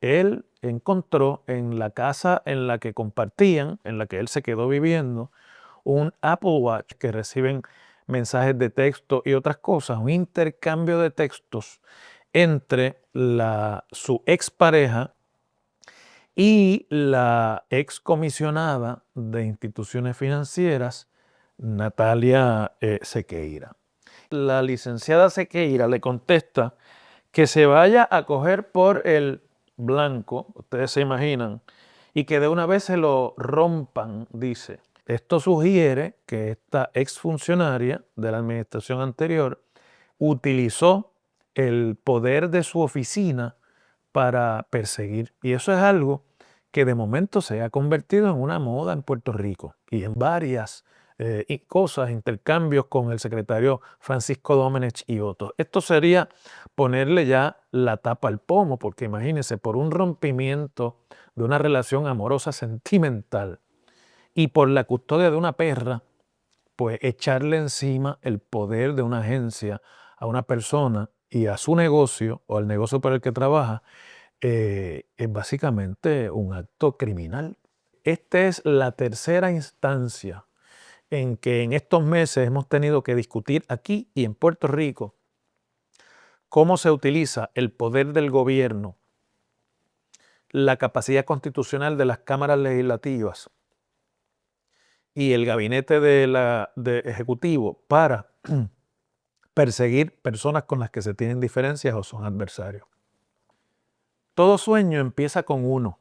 él encontró en la casa en la que compartían, en la que él se quedó viviendo, un Apple Watch que reciben mensajes de texto y otras cosas, un intercambio de textos entre su expareja y la excomisionada de instituciones financieras, Natalia Sequeira. La licenciada Sequeira le contesta que se vaya a coger por el blanco, ustedes se imaginan, y que de una vez se lo rompan, dice. Esto sugiere que esta exfuncionaria de la administración anterior utilizó el poder de su oficina para perseguir. Y eso es algo que de momento se ha convertido en una moda en Puerto Rico y en varias cosas, intercambios con el secretario Francisco Domenech y otros. Esto sería ponerle ya la tapa al pomo, porque imagínense, por un rompimiento de una relación amorosa sentimental y por la custodia de una perra, pues echarle encima el poder de una agencia a una persona y a su negocio o al negocio para el que trabaja, es básicamente un acto criminal. Esta es la tercera instancia en que en estos meses hemos tenido que discutir aquí y en Puerto Rico cómo se utiliza el poder del gobierno, la capacidad constitucional de las cámaras legislativas y el gabinete de ejecutivo para perseguir personas con las que se tienen diferencias o son adversarios. Todo sueño empieza con uno,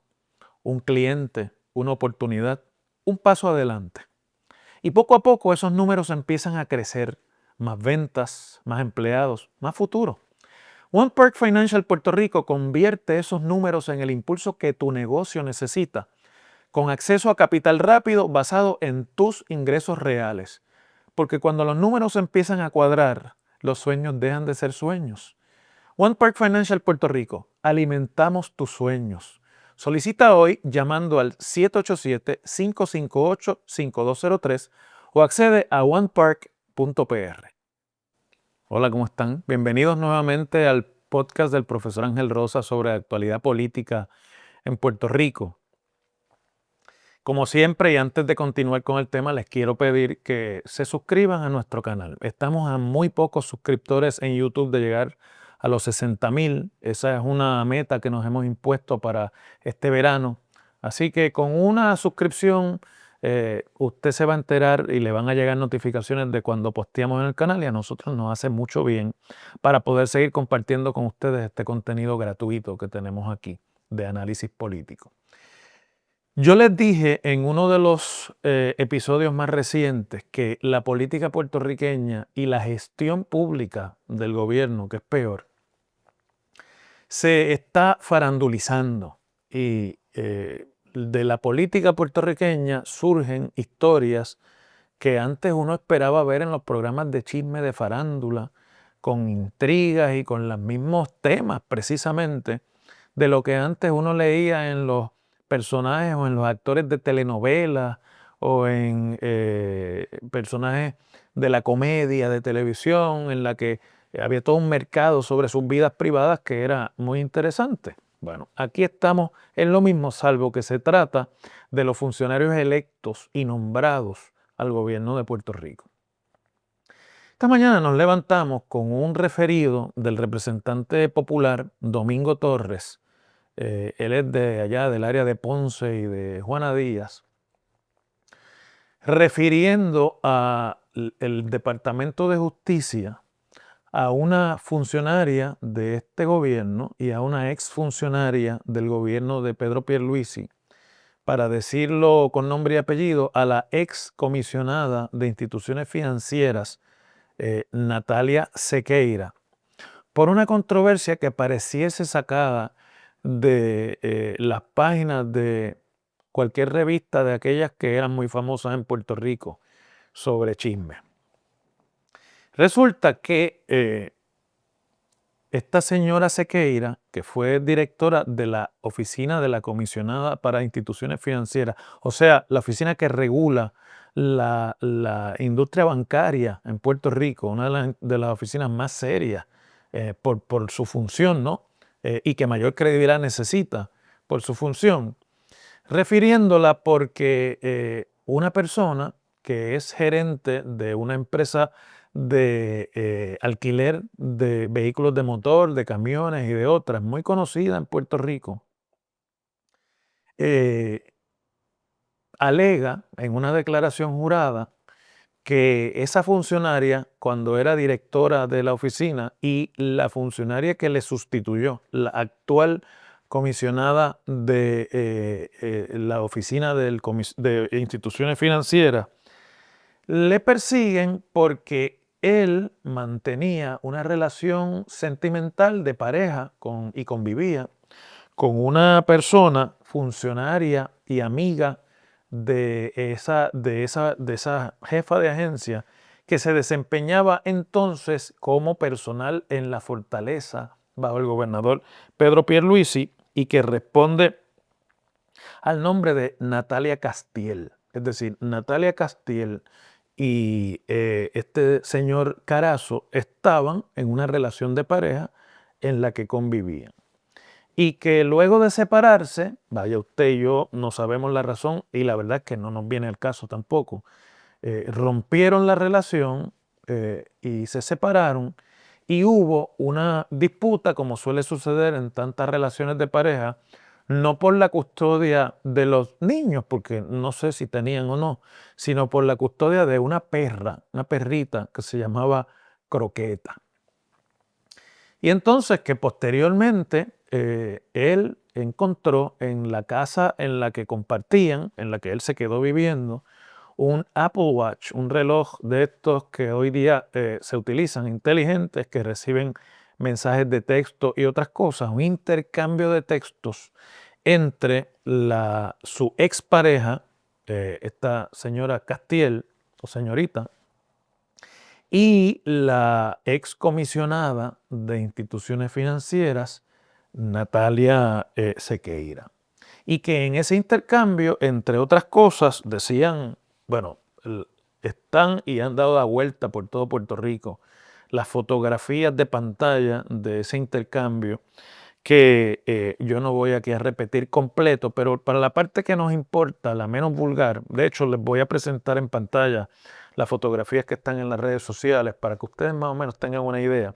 un cliente, una oportunidad, un paso adelante. Y poco a poco esos números empiezan a crecer, más ventas, más empleados, más futuro. One Park Financial Puerto Rico convierte esos números en el impulso que tu negocio necesita, con acceso a capital rápido basado en tus ingresos reales. Porque cuando los números empiezan a cuadrar, los sueños dejan de ser sueños. One Park Financial Puerto Rico, alimentamos tus sueños. Solicita hoy llamando al 787-558-5203 o accede a onepark.pr. Hola, ¿cómo están? Bienvenidos nuevamente al podcast del profesor Ángel Rosa sobre actualidad política en Puerto Rico. Como siempre, y antes de continuar con el tema, les quiero pedir que se suscriban a nuestro canal. Estamos a muy pocos suscriptores en YouTube de llegar a los 60,000. Esa es una meta que nos hemos impuesto para este verano. Así que con una suscripción usted se va a enterar y le van a llegar notificaciones de cuando posteamos en el canal y a nosotros nos hace mucho bien para poder seguir compartiendo con ustedes este contenido gratuito que tenemos aquí de análisis político. Yo les dije en uno de los episodios más recientes que la política puertorriqueña y la gestión pública del gobierno, que es peor, se está farandulizando y de la política puertorriqueña surgen historias que antes uno esperaba ver en los programas de chisme de farándula, con intrigas y con los mismos temas precisamente de lo que antes uno leía en los personajes o en los actores de telenovelas o en personajes de la comedia de televisión en la que había todo un mercado sobre sus vidas privadas que era muy interesante. Bueno, aquí estamos en lo mismo, salvo que se trata de los funcionarios electos y nombrados al gobierno de Puerto Rico. Esta mañana nos levantamos con un referido del representante popular Domingo Torres. Él es de allá del área de Ponce y de Juana Díaz, refiriendo al Departamento de Justicia a una funcionaria de este gobierno y a una exfuncionaria del gobierno de Pedro Pierluisi, para decirlo con nombre y apellido, a la excomisionada de instituciones financieras, Natalia Sequeira, por una controversia que pareciese sacada de las páginas de cualquier revista de aquellas que eran muy famosas en Puerto Rico sobre chisme. Resulta que esta señora Sequeira, que fue directora de la oficina de la comisionada para instituciones financieras, o sea, la oficina que regula la industria bancaria en Puerto Rico, una de las oficinas más serias por su función, ¿no? y que mayor credibilidad necesita por su función, refiriéndola porque una persona que es gerente de una empresa de alquiler de vehículos de motor, de camiones y de otras, muy conocida en Puerto Rico, eh, alega en una declaración jurada que esa funcionaria, cuando era directora de la oficina, y la funcionaria que le sustituyó, la actual comisionada de la oficina de instituciones financieras, le persiguen porque él mantenía una relación sentimental de pareja y convivía con una persona funcionaria y amiga de esa jefa de agencia que se desempeñaba entonces como personal en la Fortaleza bajo el gobernador Pedro Pierluisi y que responde al nombre de Natalia Castiel. Es decir, Natalia Castiel y este señor Carazo estaban en una relación de pareja en la que convivían. Y que luego de separarse, vaya usted y yo no sabemos la razón y la verdad es que no nos viene al caso tampoco, rompieron la relación y se separaron y hubo una disputa, como suele suceder en tantas relaciones de pareja, no por la custodia de los niños, porque no sé si tenían o no, sino por la custodia de una perra, una perrita que se llamaba Croqueta. Y entonces que posteriormente él encontró en la casa en la que compartían, en la que él se quedó viviendo, un Apple Watch, un reloj de estos que hoy día se utilizan, inteligentes, que reciben mensajes de texto y otras cosas, un intercambio de textos entre su expareja, esta señora Castiel, o señorita, y la excomisionada de instituciones financieras, Natalia Sequeira. Y que en ese intercambio, entre otras cosas, decían, bueno, están y han dado la vuelta por todo Puerto Rico las fotografías de pantalla de ese intercambio que yo no voy aquí a repetir completo, pero para la parte que nos importa, la menos vulgar, de hecho les voy a presentar en pantalla las fotografías que están en las redes sociales para que ustedes más o menos tengan una idea.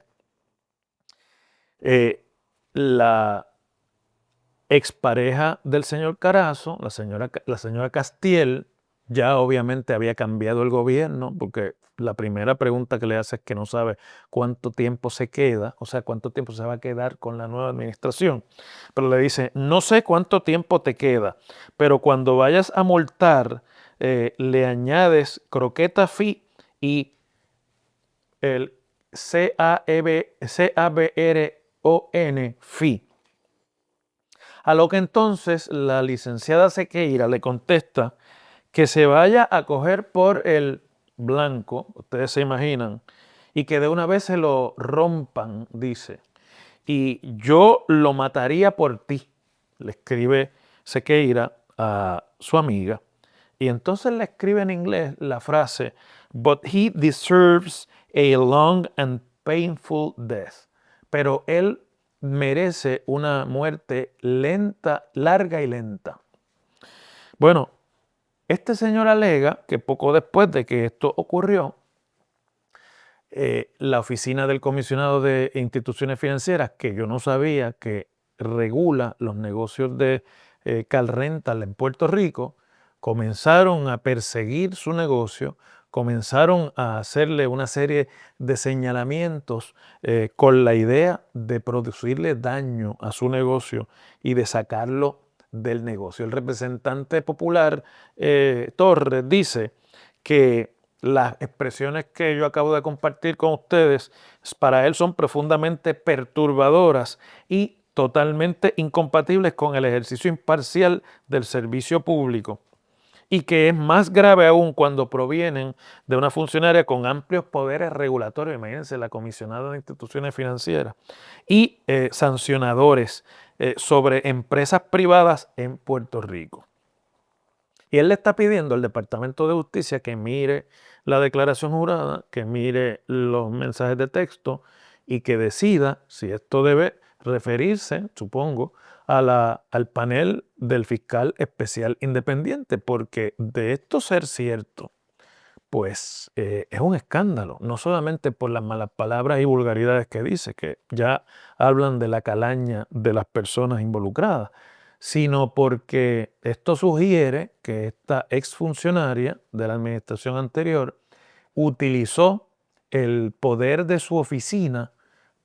La expareja del señor Carazo, la señora Castiel, ya obviamente había cambiado el gobierno, porque la primera pregunta que le hace es que no sabe cuánto tiempo se queda, o sea, cuánto tiempo se va a quedar con la nueva administración. Pero le dice, no sé cuánto tiempo te queda, pero cuando vayas a multar, le añades croqueta fee y el CABRON fee. A lo que entonces la licenciada Sequeira le contesta que se vaya a coger por el blanco, ustedes se imaginan, y que de una vez se lo rompan, dice. Y yo lo mataría por ti, le escribe Sequeira a su amiga. Y entonces le escribe en inglés la frase, but he deserves a long and painful death. Pero él merece una muerte lenta, larga y lenta. Bueno, este señor alega que poco después de que esto ocurrió, la oficina del comisionado de instituciones financieras, que yo no sabía que regula los negocios de car rental en Puerto Rico, comenzaron a perseguir su negocio, comenzaron a hacerle una serie de señalamientos con la idea de producirle daño a su negocio y de sacarlo del negocio. El representante popular Torres dice que las expresiones que yo acabo de compartir con ustedes para él son profundamente perturbadoras y totalmente incompatibles con el ejercicio imparcial del servicio público, y que es más grave aún cuando provienen de una funcionaria con amplios poderes regulatorios, imagínense, la comisionada de instituciones financieras, y sancionadores sobre empresas privadas en Puerto Rico. Y él le está pidiendo al Departamento de Justicia que mire la declaración jurada, que mire los mensajes de texto y que decida si esto debe referirse, supongo, al panel del fiscal especial independiente, porque de esto ser cierto, pues es un escándalo, no solamente por las malas palabras y vulgaridades que dice, que ya hablan de la calaña de las personas involucradas, sino porque esto sugiere que esta exfuncionaria de la administración anterior utilizó el poder de su oficina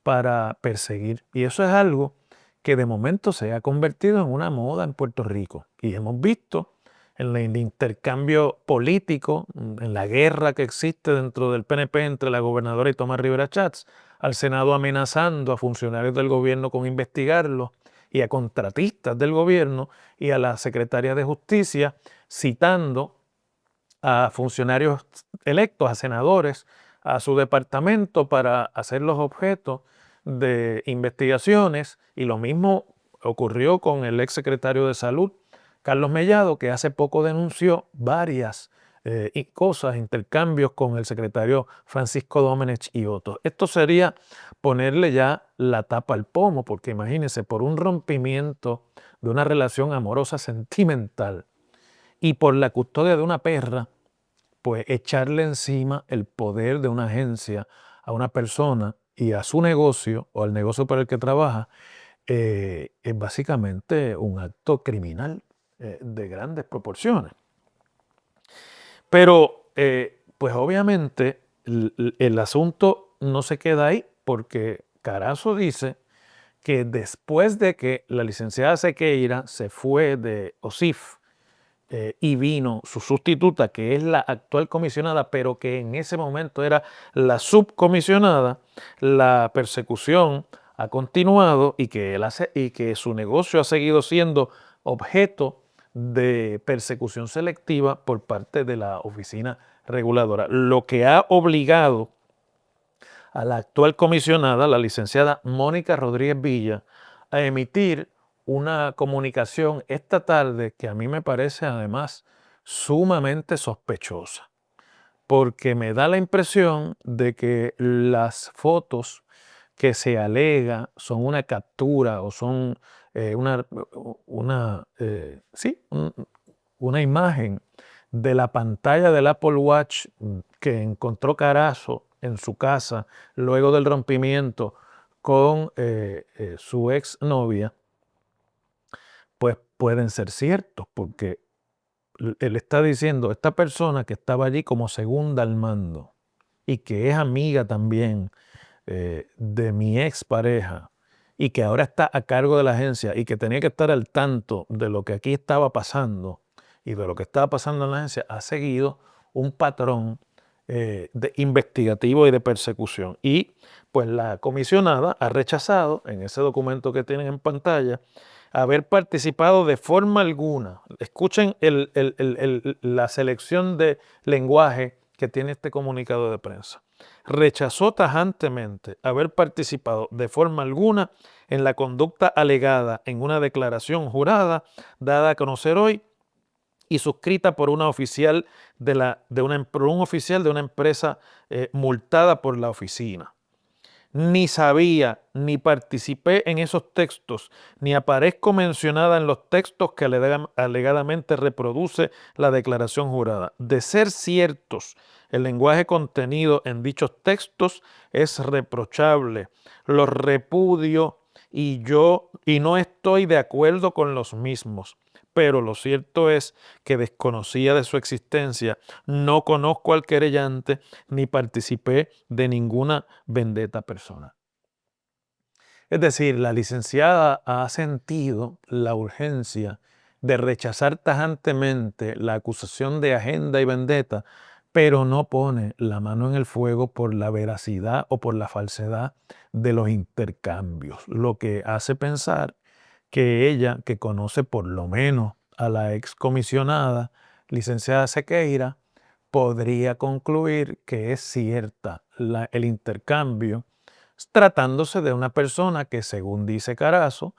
para perseguir. Y eso es algo que de momento se ha convertido en una moda en Puerto Rico. Y hemos visto en el intercambio político, en la guerra que existe dentro del PNP entre la gobernadora y Tomás Rivera Chats, al Senado amenazando a funcionarios del gobierno con investigarlos y a contratistas del gobierno y a la secretaria de Justicia citando a funcionarios electos, a senadores, a su departamento para hacerlos objeto de investigaciones. Y lo mismo ocurrió con el exsecretario de Salud, Carlos Mellado, que hace poco denunció varias cosas, intercambios con el secretario Francisco Domenech y otros. Esto sería ponerle ya la tapa al pomo, porque imagínense, por un rompimiento de una relación amorosa sentimental y por la custodia de una perra, pues echarle encima el poder de una agencia a una persona y a su negocio o al negocio para el que trabaja, es básicamente un acto criminal de grandes proporciones. Pero, pues obviamente, el asunto no se queda ahí, porque Carazo dice que después de que la licenciada Sequeira se fue de OSIF y vino su sustituta, que es la actual comisionada, pero que en ese momento era la subcomisionada, la persecución ha continuado y que su negocio ha seguido siendo objeto de persecución selectiva por parte de la oficina reguladora, lo que ha obligado a la actual comisionada, la licenciada Mónica Rodríguez Villa, a emitir una comunicación esta tarde que a mí me parece además sumamente sospechosa, porque me da la impresión de que las fotos que se alega son una captura o son una imagen de la pantalla del Apple Watch que encontró Carazo en su casa luego del rompimiento con su exnovia, pues pueden ser ciertos, porque él está diciendo, esta persona que estaba allí como segunda al mando y que es amiga también de mi expareja y que ahora está a cargo de la agencia y que tenía que estar al tanto de lo que aquí estaba pasando y de lo que estaba pasando en la agencia, ha seguido un patrón de investigativo y de persecución. Y pues la comisionada ha rechazado, en ese documento que tienen en pantalla, haber participado de forma alguna. Escuchen la selección de lenguaje que tiene este comunicado de prensa. Rechazó tajantemente haber participado de forma alguna en la conducta alegada en una declaración jurada dada a conocer hoy y suscrita por una oficial por un oficial de una empresa multada por la oficina. Ni sabía, ni participé en esos textos, ni aparezco mencionada en los textos que alegadamente reproduce la declaración jurada. De ser ciertos, el lenguaje contenido en dichos textos es reprochable, los repudio y no estoy de acuerdo con los mismos. Pero lo cierto es que desconocía de su existencia, no conozco al querellante ni participé de ninguna vendetta personal. Es decir, la licenciada ha sentido la urgencia de rechazar tajantemente la acusación de agenda y vendetta, pero no pone la mano en el fuego por la veracidad o por la falsedad de los intercambios, lo que hace pensar que ella, que conoce por lo menos a la excomisionada licenciada Sequeira, podría concluir que es cierta el intercambio, tratándose de una persona que, según dice Carazo,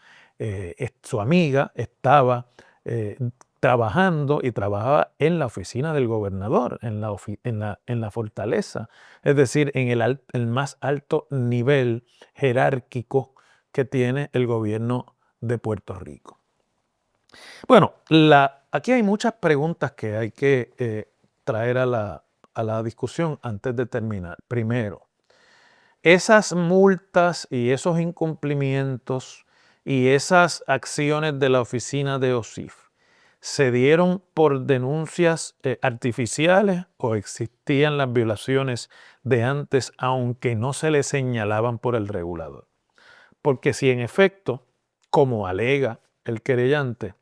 su amiga estaba trabajando y trabajaba en la oficina del gobernador, en la fortaleza, es decir, en el más alto nivel jerárquico que tiene el gobierno de Puerto Rico. Bueno, aquí hay muchas preguntas que hay que traer a la discusión antes de terminar. Primero, esas multas y esos incumplimientos y esas acciones de la oficina de OSIF, ¿se dieron por denuncias artificiales o existían las violaciones de antes aunque no se le señalaban por el regulador? Porque si en efecto, como alega el querellante,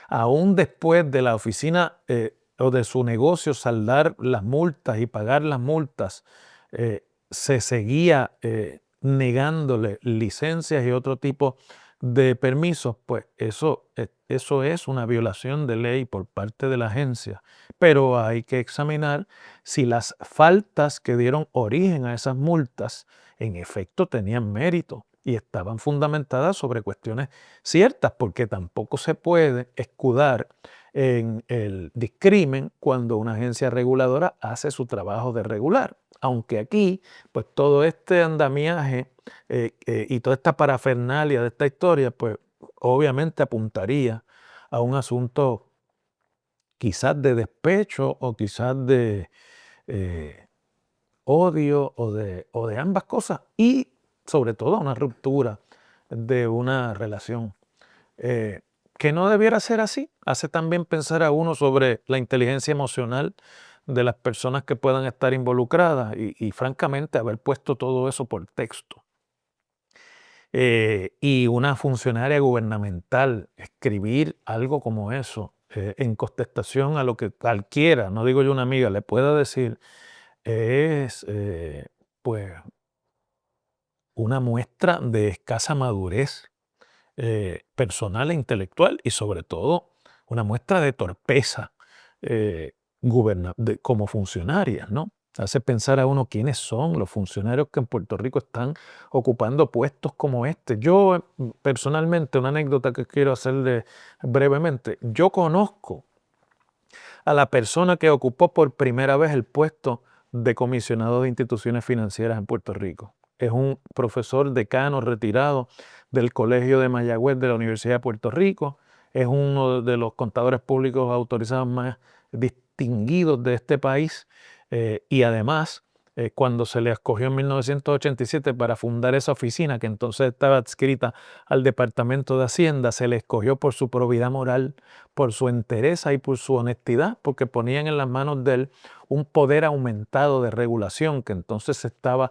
aún después de la oficina o de su negocio saldar las multas y pagar las multas, se seguía negándole licencias y otro tipo de permisos, pues eso es una violación de ley por parte de la agencia. Pero hay que examinar si las faltas que dieron origen a esas multas en efecto tenían mérito y estaban fundamentadas sobre cuestiones ciertas, porque tampoco se puede escudar en el discrimen cuando una agencia reguladora hace su trabajo de regular. Aunque aquí, pues todo este andamiaje y toda esta parafernalia de esta historia, pues obviamente apuntaría a un asunto quizás de despecho o quizás de odio o de ambas cosas y sobre todo una ruptura de una relación que no debiera ser así. Hace también pensar a uno sobre la inteligencia emocional de las personas que puedan estar involucradas y francamente haber puesto todo eso por texto. Y una funcionaria gubernamental escribir algo como eso en contestación a lo que cualquiera, no digo yo una amiga, le pueda decir, es pues una muestra de escasa madurez personal e intelectual y sobre todo una muestra de torpeza como funcionarias, ¿no? Hace pensar a uno quiénes son los funcionarios que en Puerto Rico están ocupando puestos como este. Yo personalmente, una anécdota que quiero hacerle brevemente, yo conozco a la persona que ocupó por primera vez el puesto de comisionado de instituciones financieras en Puerto Rico. Es un profesor decano retirado del Colegio de Mayagüez de la Universidad de Puerto Rico. Es uno de los contadores públicos autorizados más distinguidos de este país y además cuando se le escogió en 1987 para fundar esa oficina, que entonces estaba adscrita al Departamento de Hacienda, se le escogió por su probidad moral, por su entereza y por su honestidad, porque ponían en las manos de él un poder aumentado de regulación que entonces se estaba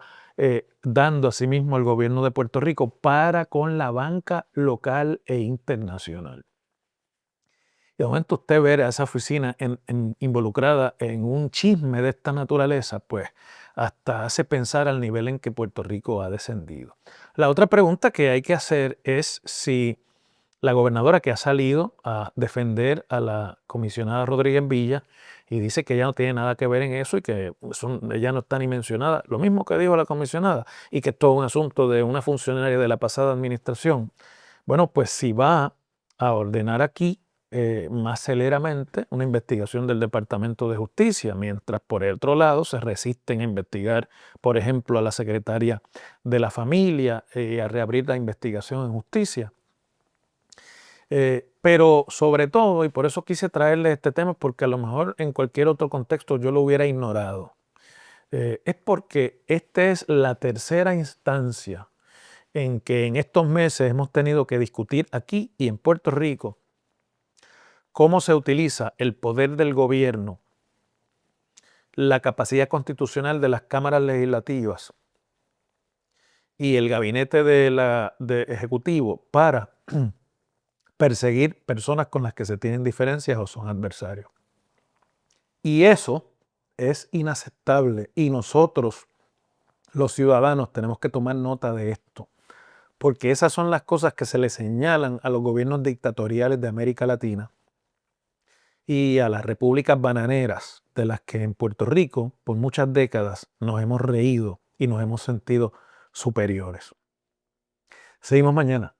dando a sí mismo al gobierno de Puerto Rico para con la banca local e internacional. De momento usted ver a esa oficina involucrada en un chisme de esta naturaleza, pues hasta hace pensar al nivel en que Puerto Rico ha descendido. La otra pregunta que hay que hacer es si la gobernadora que ha salido a defender a la comisionada Rodríguez Villa y dice que ella no tiene nada que ver en eso y que ella no está ni mencionada, lo mismo que dijo la comisionada, y que es todo un asunto de una funcionaria de la pasada administración. Bueno, pues si va a ordenar aquí más celeramente una investigación del Departamento de Justicia, mientras por el otro lado se resisten a investigar, por ejemplo, a la secretaria de la familia y a reabrir la investigación en justicia. Pero sobre todo, y por eso quise traerles este tema, porque a lo mejor en cualquier otro contexto yo lo hubiera ignorado, es porque esta es la tercera instancia en que en estos meses hemos tenido que discutir aquí y en Puerto Rico cómo se utiliza el poder del gobierno, la capacidad constitucional de las cámaras legislativas y el gabinete de ejecutivo para perseguir personas con las que se tienen diferencias o son adversarios. Y eso es inaceptable y nosotros, los ciudadanos, tenemos que tomar nota de esto, porque esas son las cosas que se le señalan a los gobiernos dictatoriales de América Latina y a las repúblicas bananeras de las que en Puerto Rico por muchas décadas nos hemos reído y nos hemos sentido superiores. Seguimos mañana.